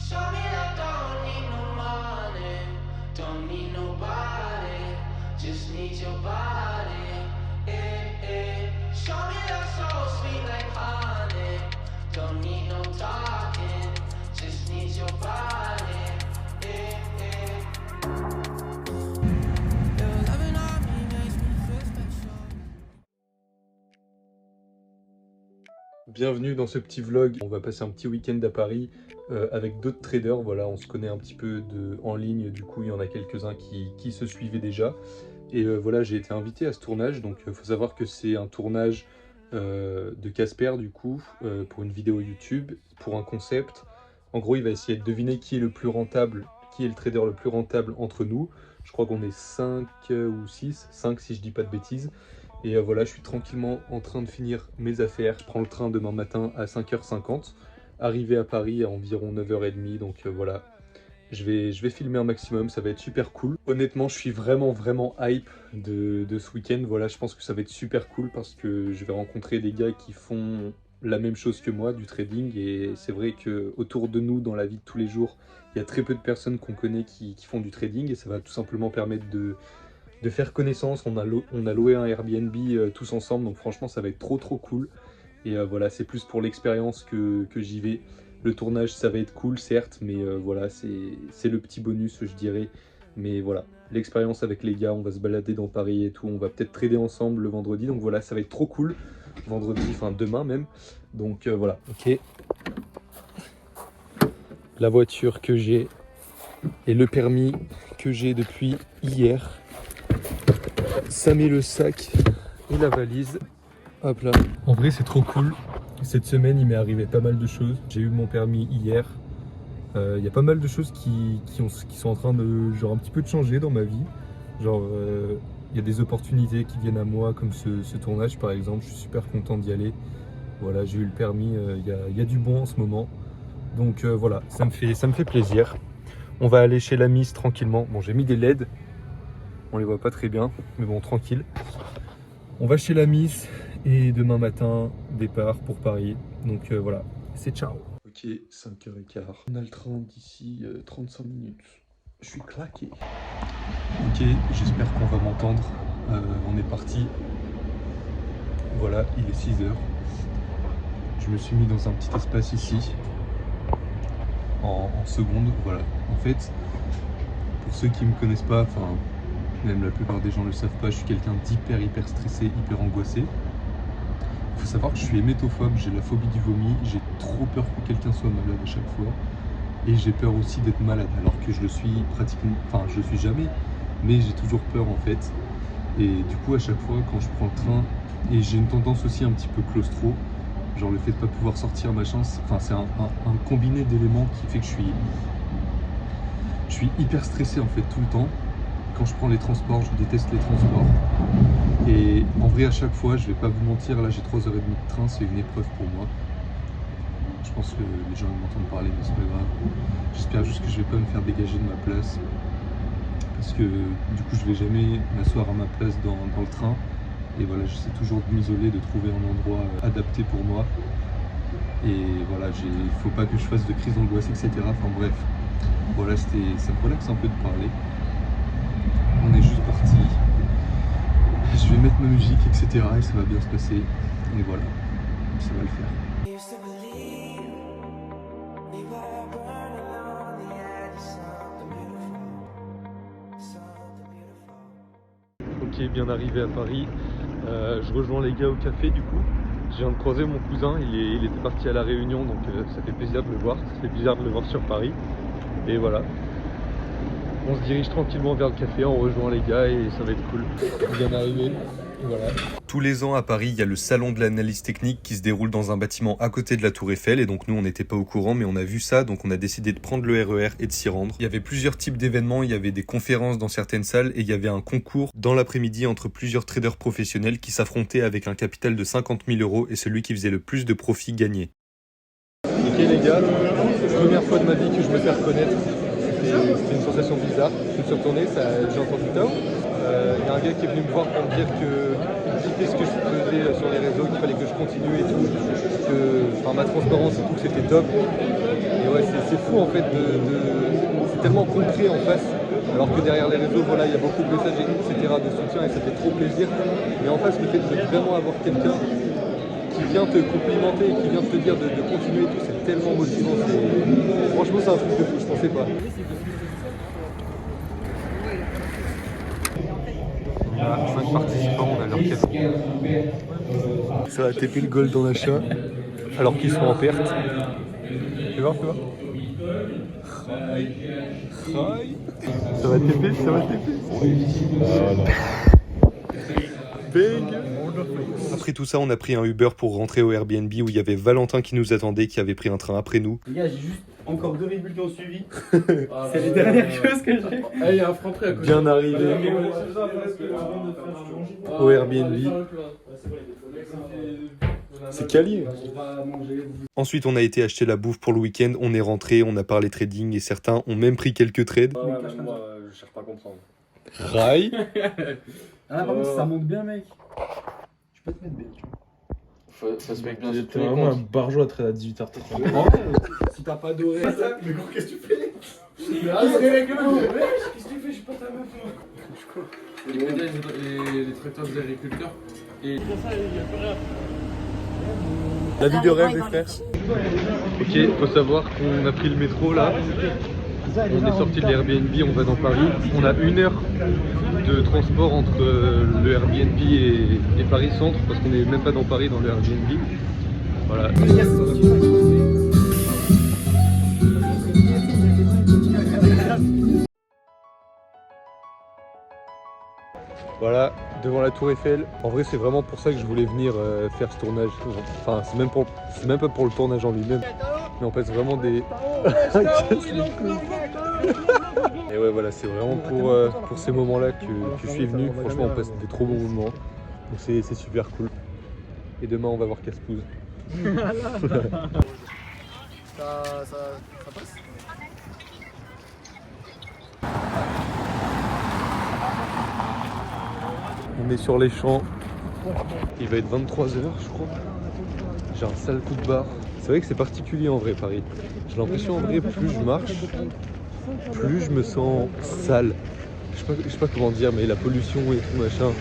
Show me that don't need no money, don't need nobody, just need your body. Show me that soul sweet like honey, don't need no talking, just need your body. Your loving on me makes me feel special. Bienvenue dans ce petit vlog. On va passer un petit week-end à Paris avec d'autres traders. Voilà, on se connaît un petit peu en ligne, du coup il y en a quelques-uns qui se suivaient déjà. Et voilà, j'ai été invité à ce tournage, donc il faut savoir que c'est un tournage de Casper du coup, pour une vidéo YouTube, pour un concept. En gros, il va essayer de deviner qui est le plus rentable, qui est le trader le plus rentable entre nous. Je crois qu'on est 5 ou 6, 5 si je dis pas de bêtises. Et voilà, je suis tranquillement en train de finir mes affaires. Je prends le train demain matin à 5h50. Arrivé à Paris à environ 9h30. Donc voilà, je vais filmer un maximum. Ça va être super cool. Honnêtement, je suis vraiment hype de ce week-end. Voilà, je pense que ça va être super cool parce que je vais rencontrer des gars qui font la même chose que moi, du trading. Et c'est vrai que autour de nous, dans la vie de tous les jours, il y a très peu de personnes qu'on connaît qui font du trading. Et ça va tout simplement permettre de faire connaissance. On a loué un Airbnb tous ensemble, donc franchement ça va être trop cool. Et voilà, c'est plus pour l'expérience que j'y vais. Le tournage ça va être cool certes, mais voilà, c'est le petit bonus je dirais. Mais voilà, l'expérience avec les gars, on va se balader dans Paris et tout, on va peut-être trader ensemble le vendredi, donc voilà, ça va être trop cool. Vendredi, enfin demain même, donc voilà. Ok, la voiture que j'ai et le permis que j'ai depuis hier. Ça met le sac et la valise. Hop là. En vrai, c'est trop cool. Cette semaine, il m'est arrivé pas mal de choses. J'ai eu mon permis hier. Il y a pas mal de choses qui sont en train de, genre, un petit peu de changer dans ma vie. Genre, il y a des opportunités qui viennent à moi, comme ce tournage par exemple. Je suis super content d'y aller. Voilà, j'ai eu le permis. Il y a du bon en ce moment. Donc voilà, ça me fait plaisir. On va aller chez la Miss tranquillement. Bon, j'ai mis des LED. On les voit pas très bien, mais bon, tranquille. On va chez la Miss et demain matin, départ pour Paris. Donc voilà, c'est ciao. Ok, 5h15. On a le train d'ici 35 minutes. Je suis claqué. Ok, j'espère qu'on va m'entendre. On est parti. Voilà, il est 6h. Je me suis mis dans un petit espace ici. En seconde, voilà. En fait, pour ceux qui me connaissent pas, enfin... Même la plupart des gens le savent pas, je suis quelqu'un hyper stressé, hyper angoissé. Il faut savoir que je suis hémétophobe, j'ai la phobie du vomi, j'ai trop peur que quelqu'un soit malade à chaque fois. Et j'ai peur aussi d'être malade, alors que je le suis pratiquement, enfin je le suis jamais, mais j'ai toujours peur en fait. Et du coup à chaque fois quand je prends le train, et j'ai une tendance aussi un petit peu claustro, genre le fait de pas pouvoir sortir machin, c'est un combiné d'éléments qui fait que je suis hyper stressé en fait tout le temps. Quand je prends les transports, je déteste les transports. Et en vrai, à chaque fois, je vais pas vous mentir, là j'ai 3h30 de train, c'est une épreuve pour moi. Je pense que les gens m'entendent parler, mais c'est pas grave. J'espère juste que je vais pas me faire dégager de ma place. Parce que du coup, je vais jamais m'asseoir à ma place dans le train. Et voilà, j'essaie toujours de m'isoler, de trouver un endroit adapté pour moi. Et voilà, il faut pas que je fasse de crise d'angoisse, etc. Enfin bref, voilà, ça me relaxe un peu de parler. On est juste parti, je vais mettre ma musique, etc. et ça va bien se passer. Et voilà, ça va le faire. Used to believe we were burning on the edge of something beautiful, something beautiful. Ok, bien arrivé à Paris. Je rejoins les gars au café du coup. Je viens de croiser mon cousin, il était parti à la Réunion, donc ça fait plaisir de le voir. Ça fait plaisir de le voir sur Paris. Et voilà. On se dirige tranquillement vers le café, on rejoint les gars et ça va être cool. Bien arrivé, voilà. Tous les ans à Paris, il y a le salon de l'analyse technique qui se déroule dans un bâtiment à côté de la Tour Eiffel. Et donc nous, on n'était pas au courant, mais on a vu ça, donc on a décidé de prendre le RER et de s'y rendre. Il y avait plusieurs types d'événements, il y avait des conférences dans certaines salles et il y avait un concours dans l'après-midi entre plusieurs traders professionnels qui s'affrontaient avec un capital de 50 000 € et celui qui faisait le plus de profits gagnait. Ok les gars, première fois de ma vie que je me fais reconnaître. C'était une sensation bizarre. Je me suis retourné, j'ai entendu Tao. Il y a un gars qui est venu me voir pour me dire qu'il kiffait ce que je faisais sur les réseaux, qu'il fallait que je continue et tout. Que ma transparence et tout, c'était top. Et ouais, c'est c'est fou en fait, c'est tellement concret en face. Alors que derrière les réseaux, voilà, il y a beaucoup de messages, etc. de soutien et ça fait trop plaisir. Mais en face, le fait de vraiment avoir quelqu'un qui vient te complimenter et qui vient te dire de continuer et tout, c'est tellement motivant. Franchement, c'est un truc de fou, je pensais pas. On a 5 participants, on a leur cadeau. Ça va TP le goal dans l'achat, alors qu'ils sont en perte. Tu vois, tu vois. Ça va TP, ça va TP. Big. Après tout ça, on a pris un Uber pour rentrer au Airbnb où il y avait Valentin qui nous attendait, qui avait pris un train après nous. Les gars, j'ai juste encore 2 Red Bull qui ont suivi. C'est les dernières choses que j'ai. Ah, il y a un Franprix à côté. Bien arrivé au Airbnb. C'est quali. Ensuite, on a été acheter la bouffe pour le week-end. On est rentré, on a parlé trading et certains ont même pris quelques trades. Moi, je cherche pas à comprendre. Rail. Ah, par contre, ça monte bien, mec. Je peux te mettre bien, tu vois. Ça se met bien. T'es vraiment un barjot à trade à 18h30. Si t'as pas doré. Mais gros, qu'est-ce que tu fais? Qu'est-ce que tu fais? Je suis pas ta meuf. Les tracteurs des agriculteurs. Et La vie de rêve, les frères. Ok, faut savoir qu'on a pris le métro là. On est sorti de l'Airbnb, on va dans Paris. On a 1 heure de transport entre le Airbnb et Paris Centre parce qu'on n'est même pas dans Paris dans le Airbnb. Voilà. Voilà, devant la Tour Eiffel. En vrai, c'est vraiment pour ça que je voulais venir faire ce tournage. Enfin, c'est même pas pour le tournage en lui-même. Mais on passe vraiment des... Et ouais, voilà, c'est vraiment pour ces moments-là que je suis venu. Franchement, on passe des trop bons moments. Donc c'est super cool. Et demain, on va voir Casse-Pouze. Ça passe. On est sur les champs. Il va être 23h, je crois. J'ai un sale coup de barre. C'est vrai que c'est particulier en vrai, Paris. J'ai l'impression en vrai, plus je marche, plus je me sens sale. Je sais pas comment dire, mais la pollution et tout machin.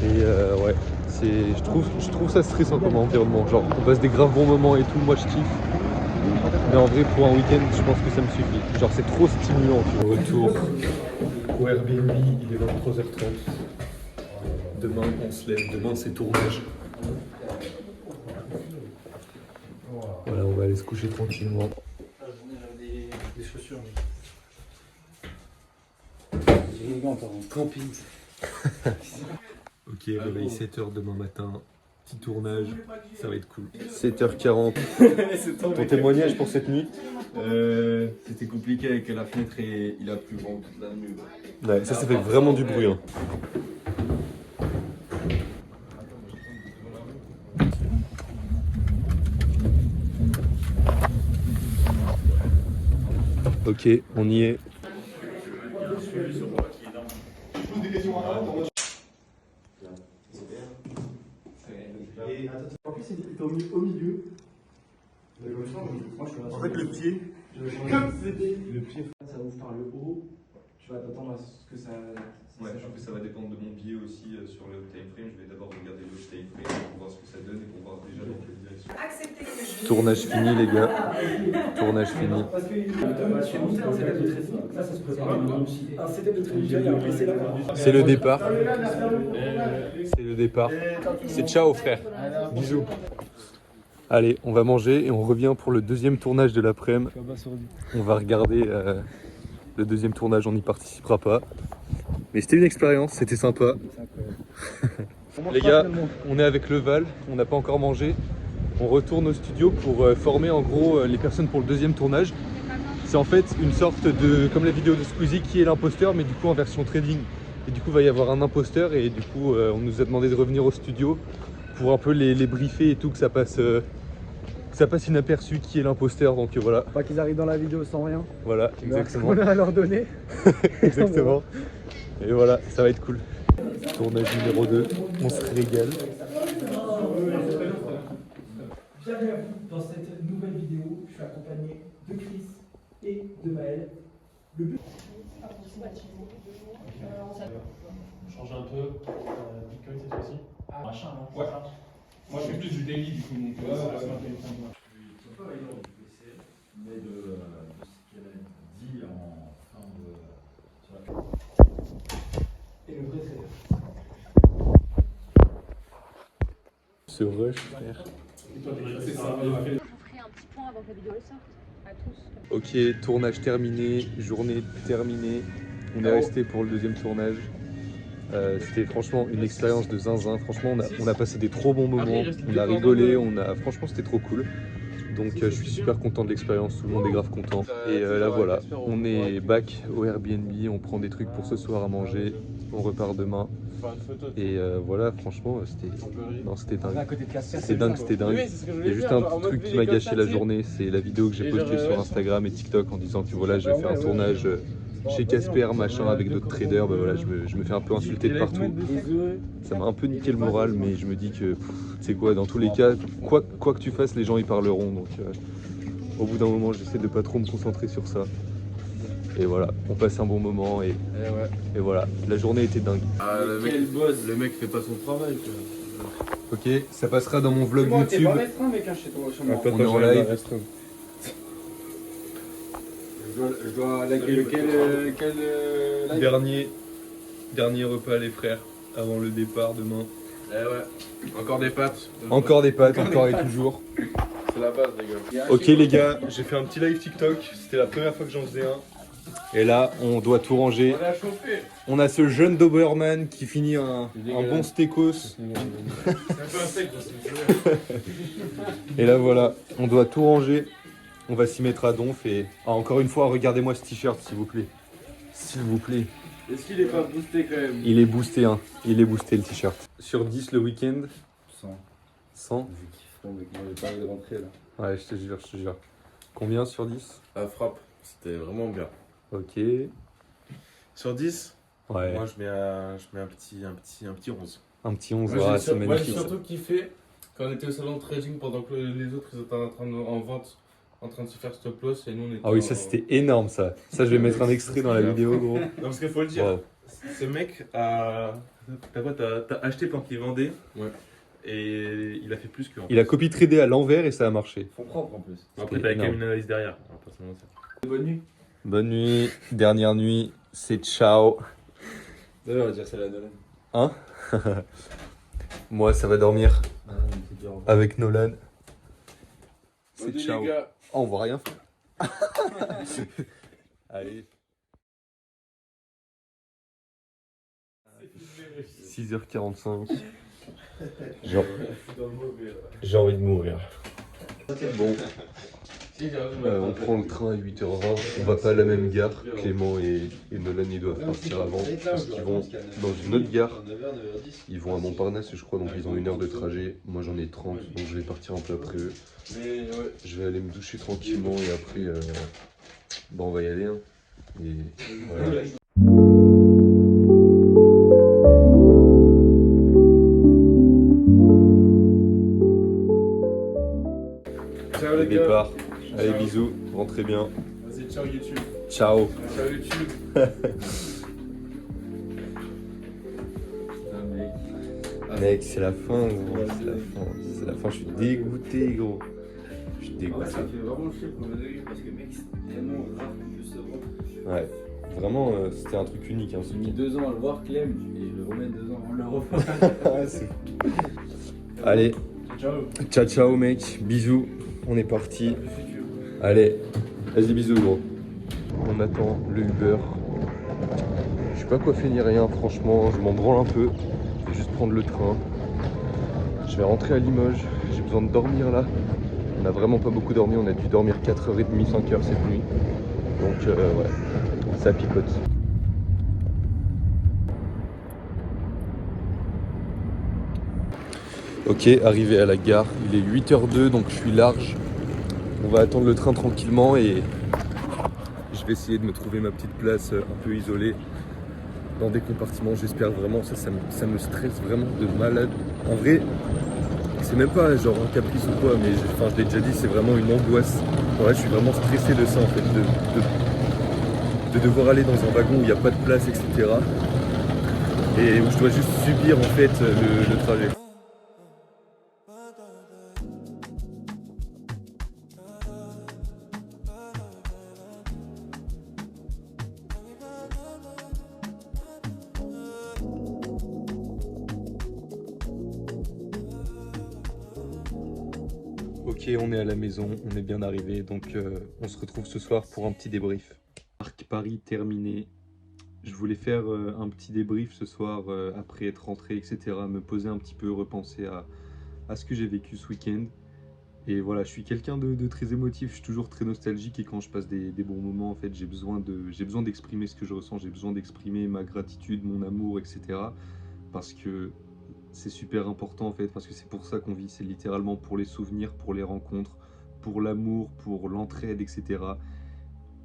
Et ouais, je trouve ça stressant comme environnement. Genre, on passe des graves bons moments et tout, moi je kiffe. Mais en vrai, pour un week-end, je pense que ça me suffit. Genre, c'est trop stimulant, tu vois. Retour au Airbnb, il est 23h30. Demain, on se lève. Demain, c'est tournage. Voilà, on va aller se coucher tranquillement. Des chaussures. Camping. Ok, réveil 7h demain matin. Petit tournage, ça va être cool. 7h40. Ton témoignage pour cette nuit? C'était compliqué avec la fenêtre et il a plu vraiment toute la nuit. Ouais, ça fait vraiment du bruit. Hein. Ok, on y est. En plus, il t'a mis au milieu. En fait, le pied. Le pied, ça ouvre par le haut. Tu vas t'attendre à ce que ça. Ouais, je pense que ça va dépendre de mon pied aussi sur le time frame. Je vais d'abord regarder le time frame pour voir ce que ça donne et pour voir déjà dans quelle direction. Tournage fini, les gars. Tournage fini. Parce que un setup de trading, là ça se prépare. Un setup de trading, il y a un PC là. C'est le départ. C'est le départ. C'est ciao, frère. Bisous. Allez, on va manger et on revient pour le deuxième tournage de l'après-midi. On va regarder le deuxième tournage, on n'y participera pas. Mais c'était une expérience, c'était sympa. Les gars, on est avec le Val, on n'a pas encore mangé. On retourne au studio pour former en gros les personnes pour le deuxième tournage. C'est en fait une sorte de, comme la vidéo de Squeezie, qui est l'imposteur, mais du coup en version trading. Et du coup il va y avoir un imposteur et du coup on nous a demandé de revenir au studio pour un peu les briefer et tout, que ça passe inaperçu qui est l'imposteur. Donc voilà. Pas qu'ils arrivent dans la vidéo sans rien. Voilà, exactement. On a à leur donner. Exactement. Et voilà, ça va être cool. Tournage numéro 2, on se régale. Bienvenue à vous dans cette nouvelle vidéo. Je suis accompagné de Chris Change un peu. Bitcoin cette fois-ci. Ouais. Moi je fais plus du daily du coup, donc ça reste un peu une fin. Mais de ce qu'elle a dit en fin de. Et le vrai trader. Ce rush, frère. C'est ça. Je vous ferai un petit point avant que la vidéo le sorte. À tous. Ok, tournage terminé, journée terminée. On est resté pour le deuxième tournage. C'était franchement une expérience de zinzin. Franchement, on a passé des trop bons moments. On a rigolé, franchement, c'était trop cool. Donc, je suis super content de l'expérience. Tout le monde est grave content. Et là, voilà, on est back au Airbnb. On prend des trucs pour ce soir à manger. On repart demain. Et voilà, franchement, c'était dingue. C'était dingue. Il y a juste un petit truc qui m'a gâché la journée, c'est la vidéo que j'ai postée sur Instagram et TikTok en disant que voilà, je vais faire un tournage chez Casper, machin, avec d'autres traders. Bah voilà, je me fais un peu insulter de partout. Ça m'a un peu niqué le moral, mais je me dis que, tu sais quoi, dans tous les cas, quoi que tu fasses, les gens y parleront. Donc au bout d'un moment, j'essaie de pas trop me concentrer sur ça. Et voilà, on passe un bon moment et voilà, la journée était dingue. Ah, le mec fait pas son travail. Quoi. Ok, ça passera dans mon vlog Bon, t'es YouTube. pas restreint, mec, chez toi, chez moi. On est en live. Je dois laguer lequel live. Dernier repas les frères, avant le départ demain. Eh ouais. Encore des pâtes. Encore des pâtes, encore et toujours. C'est la base les gars. Ok les gars, j'ai fait un petit live TikTok, c'était la première fois que j'en faisais un. Et là, on doit tout ranger. On a chauffé. On a ce jeune Doberman qui finit un bon steakos. C'est un peu un steak. Et là voilà, on doit tout ranger. On va s'y mettre à donf et... Ah, encore une fois, regardez-moi ce t-shirt s'il vous plaît. S'il vous plaît. Est-ce qu'il est pas boosté quand même? Il est boosté, hein. Il est boosté le t-shirt. Sur 10 le week-end 100. 100. Moi, j'ai pas envie de rentrer là. Ouais, je te jure. Combien sur 10? À frappe, c'était vraiment bien. Ok. Sur 10, Ouais. moi je mets un petit 11. Un petit 11, Moi, c'est j'ai magnifique. surtout kiffé quand on était au salon de trading pendant que les autres ils étaient en vente, en train de se faire stop loss et nous on était. Ah oui, ça c'était énorme ça. Ça, je vais mettre un extrait dans la vidéo, gros. Non, parce qu'il faut le dire, Wow. ce mec a. T'as acheté pendant qu'il vendait. Ouais. Et il a fait plus que. Il a copie tradé à l'envers et ça a marché. Fonds propres en plus. Après, t'avais quand même une analyse derrière. On va pas se mentir. Bonne nuit. Bonne nuit, dernière nuit, c'est ciao. D'ailleurs, on va dire c'est la Nolan. Hein? Moi, ça va dormir avec Nolan. C'est Salut, ciao. les gars. Oh, on voit rien faire. Allez. 6h45. J'ai envie de mourir. Bon, on prend le train à 8h20. On va pas à la même gare. Clément et Nolan ils doivent partir avant parce qu'ils vont dans une autre gare. Ils vont à Montparnasse, je crois, donc ils ont 1 heure de trajet. Moi j'en ai 30, donc je vais partir un peu après eux. Je vais aller me doucher tranquillement et après, on va y aller. Hein. Et voilà. Ciao Le les gars. départ. Allez, bisous, rentrez bien. Vas-y, ciao YouTube. Ciao. Ciao YouTube. Mec, c'est la fin, gros. C'est la fin. C'est la fin. Je suis dégoûté, gros. Je suis dégoûté. Ça fait vraiment chier pour le début parce que mec, c'est tellement rare qu'on puisse se voir. Ouais. Vraiment, c'était un truc unique. Hein, ce J'ai mis truc. 2 ans à le voir, Clem, et je le remets 2 ans avant de le revoir. Ah, c'est fou. Allez, Ciao. ciao, ciao, mec. Bisous. On est parti. Allez, vas-y, bisous, gros. On attend le Uber. Je suis pas coiffé ni rien, franchement. Je m'en branle un peu. Je vais juste prendre le train. Je vais rentrer à Limoges. J'ai besoin de dormir là. On a vraiment pas beaucoup dormi. On a dû dormir 4h30, 5h cette nuit. Donc, ouais, ça picote. Ok, arrivé à la gare, il est 8h02 donc je suis large. On va attendre le train tranquillement et je vais essayer de me trouver ma petite place un peu isolée dans des compartiments. J'espère vraiment, ça me stresse vraiment de malade. En vrai, c'est même pas genre un caprice ou quoi, mais je l'ai déjà dit, c'est vraiment une angoisse. En vrai, je suis vraiment stressé de ça en fait, de de devoir aller dans un wagon où il n'y a pas de place, etc. Et où je dois juste subir en fait le trajet. Ok, on est à la maison, on est bien arrivé, donc on se retrouve ce soir pour un petit débrief. Arc Paris terminé. Je voulais faire un petit débrief ce soir après être rentré, etc. Me poser un petit peu, repenser à ce que j'ai vécu ce week-end. Et voilà, je suis quelqu'un de très émotif, je suis toujours très nostalgique et quand je passe des bons moments, en fait, j'ai besoin d'exprimer ce que je ressens, j'ai besoin d'exprimer ma gratitude, mon amour, etc. Parce que c'est super important en fait, parce que c'est pour ça qu'on vit, c'est littéralement pour les souvenirs, pour les rencontres, pour l'amour, pour l'entraide, etc.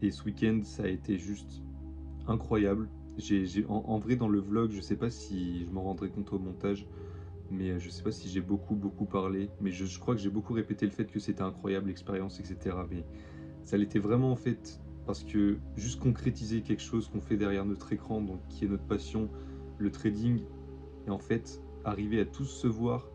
Et ce week-end, ça a été juste incroyable. En vrai, dans le vlog, je sais pas si je m'en rendrai compte au montage, mais je sais pas si j'ai beaucoup parlé, mais je crois que j'ai beaucoup répété le fait que c'était incroyable l'expérience, etc. Mais ça l'était vraiment en fait, parce que juste concrétiser quelque chose qu'on fait derrière notre écran, donc qui est notre passion, le trading, et en fait arriver à tous se voir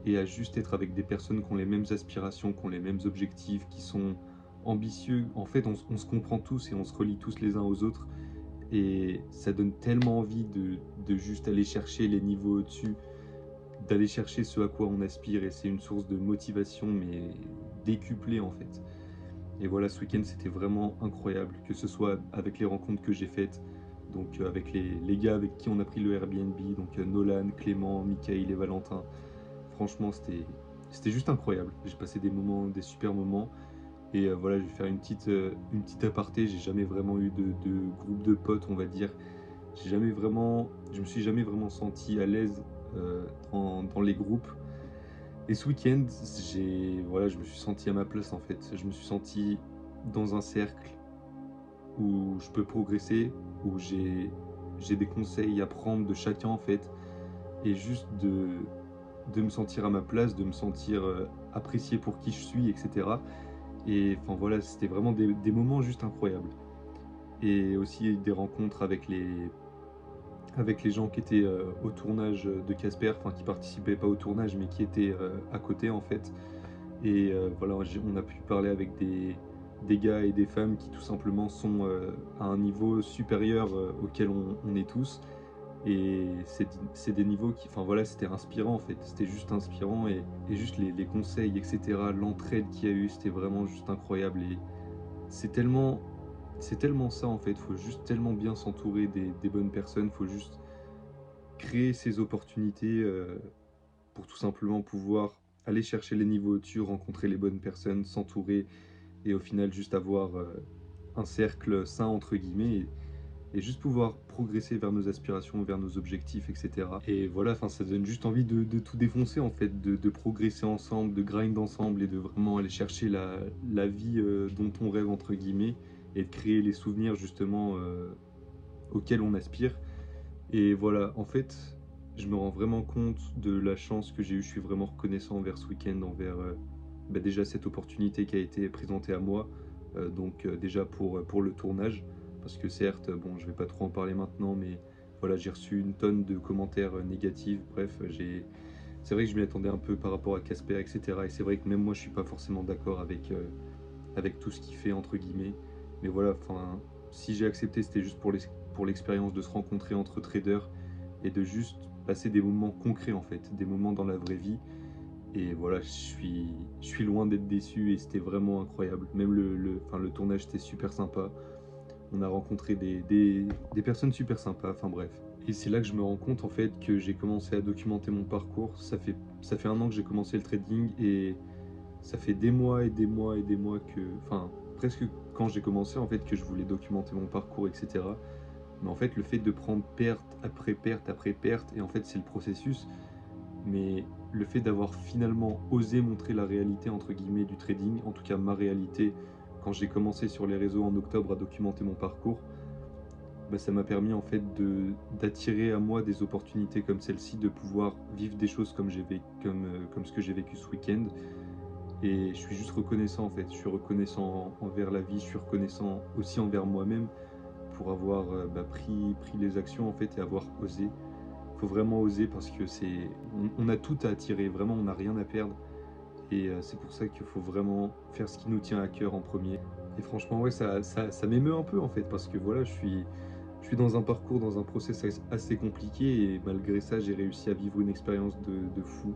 et à juste être avec des personnes qui ont les mêmes aspirations, qui ont les mêmes objectifs, qui sont ambitieux. En fait, on se comprend tous et on se relie tous les uns aux autres. Et ça donne tellement envie de juste aller chercher les niveaux au-dessus, d'aller chercher ce à quoi on aspire. Et c'est une source de motivation, mais décuplée en fait. Et voilà, ce week-end, c'était vraiment incroyable, que ce soit avec les rencontres que j'ai faites, donc avec les gars avec qui on a pris le Airbnb, donc Nolan, Clément, Mickaël et Valentin. Franchement, c'était juste incroyable. J'ai passé des super moments. Et voilà, je vais faire une petite aparté. J'ai jamais vraiment eu de groupe de potes, on va dire. Je me suis jamais vraiment senti à l'aise dans les groupes. Et ce week-end, voilà, je me suis senti à ma place en fait. Je me suis senti dans un cercle où je peux progresser, où j'ai des conseils à prendre de chacun en fait. Et juste de me sentir à ma place, de me sentir apprécié pour qui je suis, etc. Et enfin voilà, c'était vraiment des moments juste incroyables. Et aussi des rencontres avec les gens qui étaient au tournage de Casper, enfin qui participaient pas au tournage mais qui étaient à côté en fait. Et voilà, on a pu parler avec des gars et des femmes qui tout simplement sont à un niveau supérieur auquel on est tous. Et c'est des niveaux qui, enfin voilà, c'était inspirant en fait, c'était juste inspirant et juste les conseils, etc., l'entraide qu'il y a eu, c'était vraiment juste incroyable. Et c'est tellement, c'est tellement ça en fait, faut juste tellement bien s'entourer des bonnes personnes, faut juste créer ces opportunités pour tout simplement pouvoir aller chercher les niveaux au-dessus, rencontrer les bonnes personnes, s'entourer et au final juste avoir un cercle sain entre guillemets et juste pouvoir progresser vers nos aspirations, vers nos objectifs, etc. Et voilà, enfin, ça donne juste envie de tout défoncer en fait, de progresser ensemble, de grind ensemble et de vraiment aller chercher la vie dont on rêve entre guillemets et de créer les souvenirs justement auxquels on aspire. Et voilà, en fait, je me rends vraiment compte de la chance que j'ai eue. Je suis vraiment reconnaissant envers ce week-end, envers déjà cette opportunité qui a été présentée à moi, donc déjà pour le tournage. Parce que certes, bon, je vais pas trop en parler maintenant, mais voilà, j'ai reçu une tonne de commentaires négatifs. Bref, c'est vrai que je m'y attendais un peu par rapport à Casper, etc. Et c'est vrai que même moi, je suis pas forcément d'accord avec tout ce qu'il fait, entre guillemets. Mais voilà, enfin, si j'ai accepté, c'était juste pour l'expérience de se rencontrer entre traders et de juste passer des moments concrets, en fait, des moments dans la vraie vie. Et voilà, je suis loin d'être déçu et c'était vraiment incroyable. Même enfin, le tournage, c'était super sympa. On a rencontré des personnes super sympas, enfin bref. Et c'est là que je me rends compte en fait que j'ai commencé à documenter mon parcours. Ça fait 1 an que j'ai commencé le trading et ça fait des mois et des mois et des mois que... Enfin, presque quand j'ai commencé en fait que je voulais documenter mon parcours, etc. Mais en fait le fait de prendre perte après perte après perte, et en fait c'est le processus, mais le fait d'avoir finalement osé montrer la réalité entre guillemets du trading, en tout cas ma réalité, quand j'ai commencé sur les réseaux en octobre à documenter mon parcours, bah, ça m'a permis en fait d'attirer à moi des opportunités comme celle-ci, de pouvoir vivre des choses comme comme ce que j'ai vécu ce week-end. Et je suis juste reconnaissant en fait, je suis reconnaissant envers la vie, je suis reconnaissant aussi envers moi-même, pour avoir pris les actions en fait et avoir osé. Il faut vraiment oser parce que on a tout à attirer, vraiment on n'a rien à perdre. Et c'est pour ça qu'il faut vraiment faire ce qui nous tient à cœur en premier. Et franchement, ouais, ça m'émeut un peu en fait, parce que voilà, je suis dans un parcours, dans un process assez compliqué, et malgré ça, j'ai réussi à vivre une expérience de fou.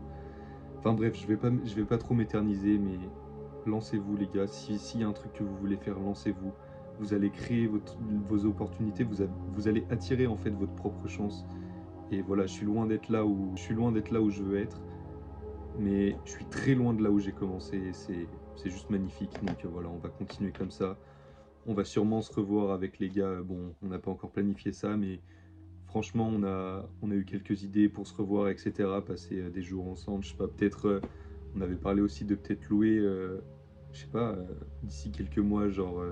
Enfin bref, je vais pas trop m'éterniser, mais lancez-vous les gars. S'il y a un truc que vous voulez faire, lancez-vous. Vous allez créer vos opportunités, vous allez attirer en fait votre propre chance. Et voilà, je suis loin d'être là où je veux être. Mais je suis très loin de là où j'ai commencé, et c'est juste magnifique. Donc voilà, on va continuer comme ça. On va sûrement se revoir avec les gars. Bon, on n'a pas encore planifié ça, mais franchement, on a eu quelques idées pour se revoir, etc. Passer des jours ensemble. Je sais pas, peut-être, on avait parlé aussi de peut-être louer, je sais pas, d'ici quelques mois, genre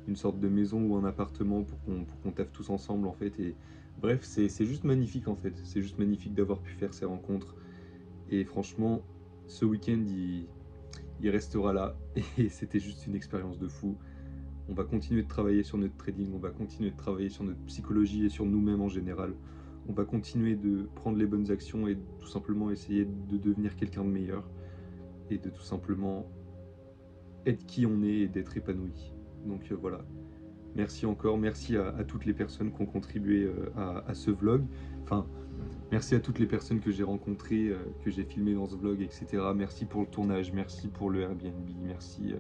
une sorte de maison ou un appartement pour qu'on taffe tous ensemble en fait. Et bref, c'est juste magnifique en fait. C'est juste magnifique d'avoir pu faire ces rencontres. Et franchement, ce week-end, il restera là. Et c'était juste une expérience de fou. On va continuer de travailler sur notre trading, on va continuer de travailler sur notre psychologie et sur nous-mêmes en général. On va continuer de prendre les bonnes actions et de tout simplement essayer de devenir quelqu'un de meilleur. Et de tout simplement être qui on est et d'être épanoui. Donc voilà. Merci encore, merci à toutes les personnes qui ont contribué à ce vlog. Enfin, merci à toutes les personnes que j'ai rencontrées, que j'ai filmées dans ce vlog, etc. Merci pour le tournage, merci pour le Airbnb, merci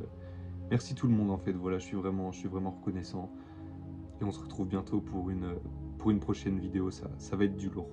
tout le monde en fait. Voilà, je suis vraiment reconnaissant. Et on se retrouve bientôt pour une prochaine vidéo, ça va être du lourd.